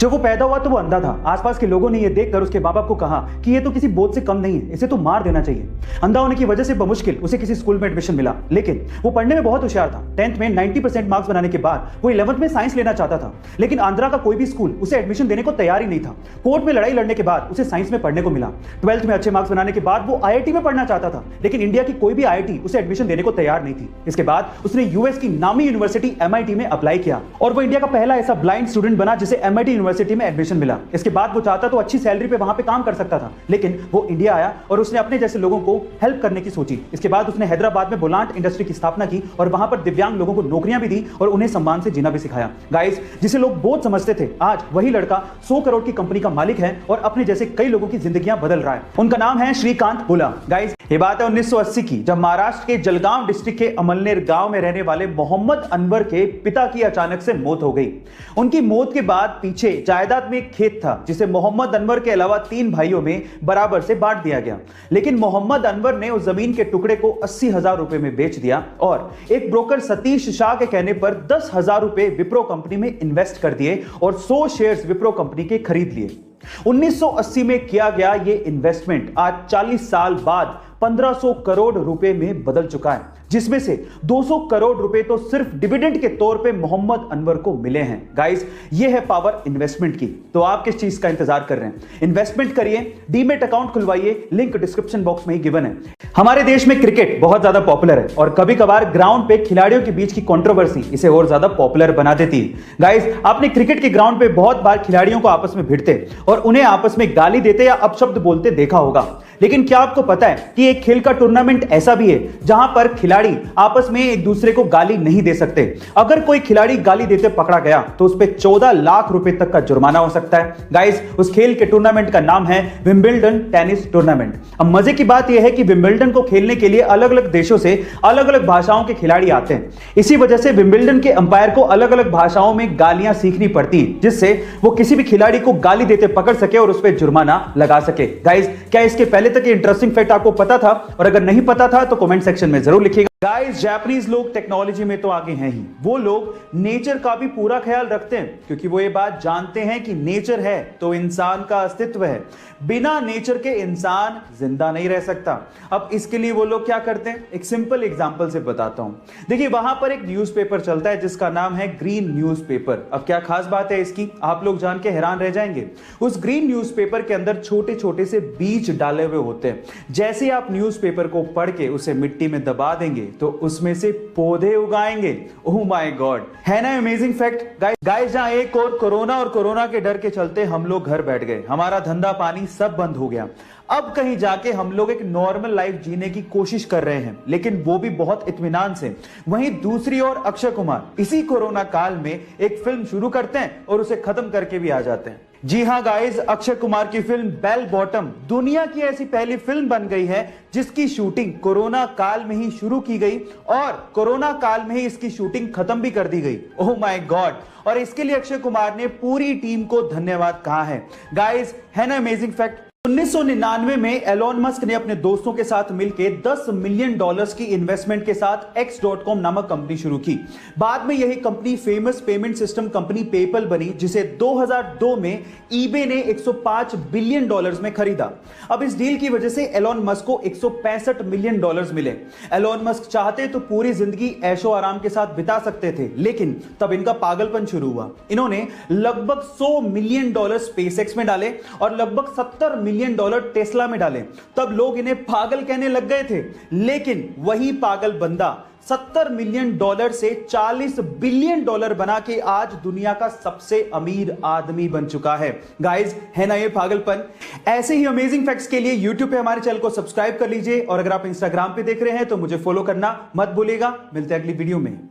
जब वो पैदा हुआ तो वो अंधा था। आसपास के लोगों ने ये देखकर उसके माँ बाप को कहा कि ये तो किसी बोझ से कम नहीं है, इसे तो मार देना चाहिए। अंधा होने की वजह से बमुश्किल उसे किसी स्कूल में एडमिशन मिला, लेकिन वो पढ़ने में बहुत होशियार था। 10th में 90% मार्क्स बनाने के बाद वो 11th में साइंस लेना चाहता था, लेकिन आंध्रा का कोई भी स्कूल उसे एडमिशन देने को तैयार ही नहीं था। कोर्ट में लड़ाई लड़ने के बाद उसे साइंस में पढ़ने को मिला। 12th में अच्छे मार्क्स बनाने के बाद वो IIT में पढ़ना चाहता था, लेकिन इंडिया की कोई भी IIT उसे एडमिशन देने को तैयार नहीं थी। इसके बाद उसने यूएस की नामी यूनिवर्सिटी MIT में अप्लाई किया और वो इंडिया का पहला ऐसा ब्लाइंड स्टूडेंट बना जिसे MIT यूनिवर्सिटी में एडमिशन मिला। इसके बाद वो चाहता तो अच्छी सैलरी पे वहां पे काम कर सकता था, लेकिन वो इंडिया आया और उसने अपने जैसे लोगों को हेल्प करने की सोची। इसके बाद उसने हैदराबाद में बुलांट इंडस्ट्री की स्थापना की और वहां पर दिव्यांग लोगों को नौकरियां भी दी और उन्हें सम्मान से जीना भी सिखाया। गाइस, जिसे लोग बोझ समझते थे, आज वही लड़का 100 करोड़ की कंपनी का मालिक है और अपने जैसे कई लोगों की जिंदगियां बदल रहा है। उनका नाम है श्रीकांत बुला। गाइस, ये बात है 1980 की, जब महाराष्ट्र के जलगांव डिस्ट्रिक्ट के अमलनेर गांव में रहने वाले मोहम्मद अनवर के पिता की अचानक से मौत हो गई। उनकी मौत के बाद पीछे जायदाद में एक खेत था जिसे मोहम्मद अनवर के अलावा 3 भाइयों में बराबर से बांट दिया गया, लेकिन मोहम्मद अनवर ने उस जमीन के टुकड़े को 80,000 रुपए में बेच दिया और एक ब्रोकर सतीश शाह के कहने पर 10,000 रुपए विप्रो कंपनी में इन्वेस्ट कर दिए और 100 शेयर्स विप्रो कंपनी के खरीद लिए। 1980 में किया गया यह इन्वेस्टमेंट आज 40 साल बाद 1500 करोड़ रुपए में बदल चुका है, जिसमें से 200 करोड़ रुपए तो सिर्फ डिविडेंड के तौर पे मोहम्मद अनवर को मिले हैं। गाइस, ये है पावर इन्वेस्टमेंट की। तो आप किस चीज का इंतजार कर रहे हैं? इन्वेस्टमेंट करिए, डीमेट अकाउंट खुलवाइए, लिंक डिस्क्रिप्शन बॉक्स में ही गिवन है। हमारे देश में क्रिकेट बहुत ज्यादा पॉपुलर है और कभी कभार ग्राउंड पे खिलाड़ियों के बीच की कंट्रोवर्सी इसे और ज्यादा पॉपुलर बना देती है। गाइस, आपने क्रिकेट के ग्राउंड पे बहुत बार खिलाड़ियों को आपस में भिड़ते और उन्हें आपस में गाली देते या अपशब्द बोलते देखा होगा, लेकिन क्या आपको पता है कि एक खेल का टूर्नामेंट ऐसा भी है जहां पर खिलाड़ी आपस में एक दूसरे को गाली नहीं दे सकते। अगर कोई खिलाड़ी गाली देते पकड़ा गया तो उस पर 14 लाख रुपए तक का जुर्माना हो सकता है। गाइस, उस खेल के टूर्नामेंट का नाम है विंबलडन टेनिस टूर्नामेंट। अब मजे की बात यह है कि विंबलडन को खेलने के लिए अलग अलग देशों से अलग अलग भाषाओं के खिलाड़ी आते हैं। इसी वजह से विंबलडन के अंपायर को अलग अलग भाषाओं में गालियां सीखनी पड़ती हैं, जिससे वो किसी भी खिलाड़ी को गाली देते पकड़ सके और उस पर जुर्माना लगा सके। गाइस, क्या इसके पहले तक ये इंटरेस्टिंग फैक्ट आपको पता था? और अगर नहीं पता था तो कमेंट सेक्शन में जरूर लिखिएगा। गाइस, जापानीज लोग टेक्नोलॉजी में तो आगे हैं ही, वो लोग नेचर का भी पूरा ख्याल रखते हैं, क्योंकि वो ये बात जानते हैं कि नेचर है तो इंसान का अस्तित्व है। बिना नेचर के इंसान जिंदा नहीं रह सकता। अब इसके लिए वो लोग क्या करते हैं, एक सिंपल एग्जांपल से बताता हूं। देखिए, वहां पर एक न्यूज़पेपर चलता है जिसका नाम है ग्रीन न्यूज़पेपर। अब क्या खास बात है इसकी, आप लोग जान के हैरान रह जाएंगे। उस ग्रीन न्यूज़पेपर के अंदर छोटे छोटे से बीज डाले हुए होते हैं। जैसे आप न्यूज़पेपर को पढ़ के उसे मिट्टी में दबा देंगे तो उसमें से पौधे उगाएंगे। ओह माय गॉड, है ना अमेजिंग फैक्ट। गाइस, जहां एक और कोरोना के डर के चलते हम लोग घर बैठ गए, हमारा धंधा पानी सब बंद हो गया। अब कहीं जाके हम लोग एक नॉर्मल लाइफ जीने की कोशिश कर रहे हैं, लेकिन वो भी बहुत इत्मीनान से। वहीं दूसरी ओर अक्षय कुमार इसी कोरोना काल में एक फिल्म शुरू करते हैं और उसे खत्म करके भी आ जाते हैं। जी हां गाइस, अक्षय कुमार की फिल्म बेल बॉटम दुनिया की ऐसी पहली फिल्म बन गई है जिसकी शूटिंग कोरोना काल में ही शुरू की गई और कोरोना काल में ही इसकी शूटिंग खत्म भी कर दी गई। ओह माय गॉड, और इसके लिए अक्षय कुमार ने पूरी टीम को धन्यवाद कहा है। गाइस, है ना अमेजिंग फैक्ट। 1999 में एलोन मस्क ने अपने दोस्तों के साथ मिलकर $10 मिलियन की इन्वेस्टमेंट के साथ X.com नामक कंपनी शुरू की। बाद में यही company famous payment system company PayPal बनी, जिसे 2002 में eBay ने $105 बिलियन में खरीदा। अब इस डील की वजह से एलोन मस्क को $165 मिलियन मिले। एलोन मस्क चाहते तो पूरी जिंदगी ऐशो आराम के साथ बिता सकते थे, लेकिन तब इनका पागलपन शुरू हुआ। इन्होंने लगभग $100 मिलियन SpaceX में डाले और लगभग $70 मिलियन टेस्ला में डाले। तब लोग इन्हें पागल कहने लग गए थे, लेकिन वही पागल बंदा $70 मिलियन से $40 बिलियन बना के आज दुनिया का सबसे अमीर आदमी बन चुका है। गाइस, है ना ये पागलपन। ऐसे ही अमेजिंग फैक्ट्स के लिए YouTube पे हमारे चैनल को सब्सक्राइब कर लीजिए और अगर आप Instagram पे देख रहे हैं तो मुझे फॉलो करना मत भूलिएगा। मिलते हैं अगली वीडियो में।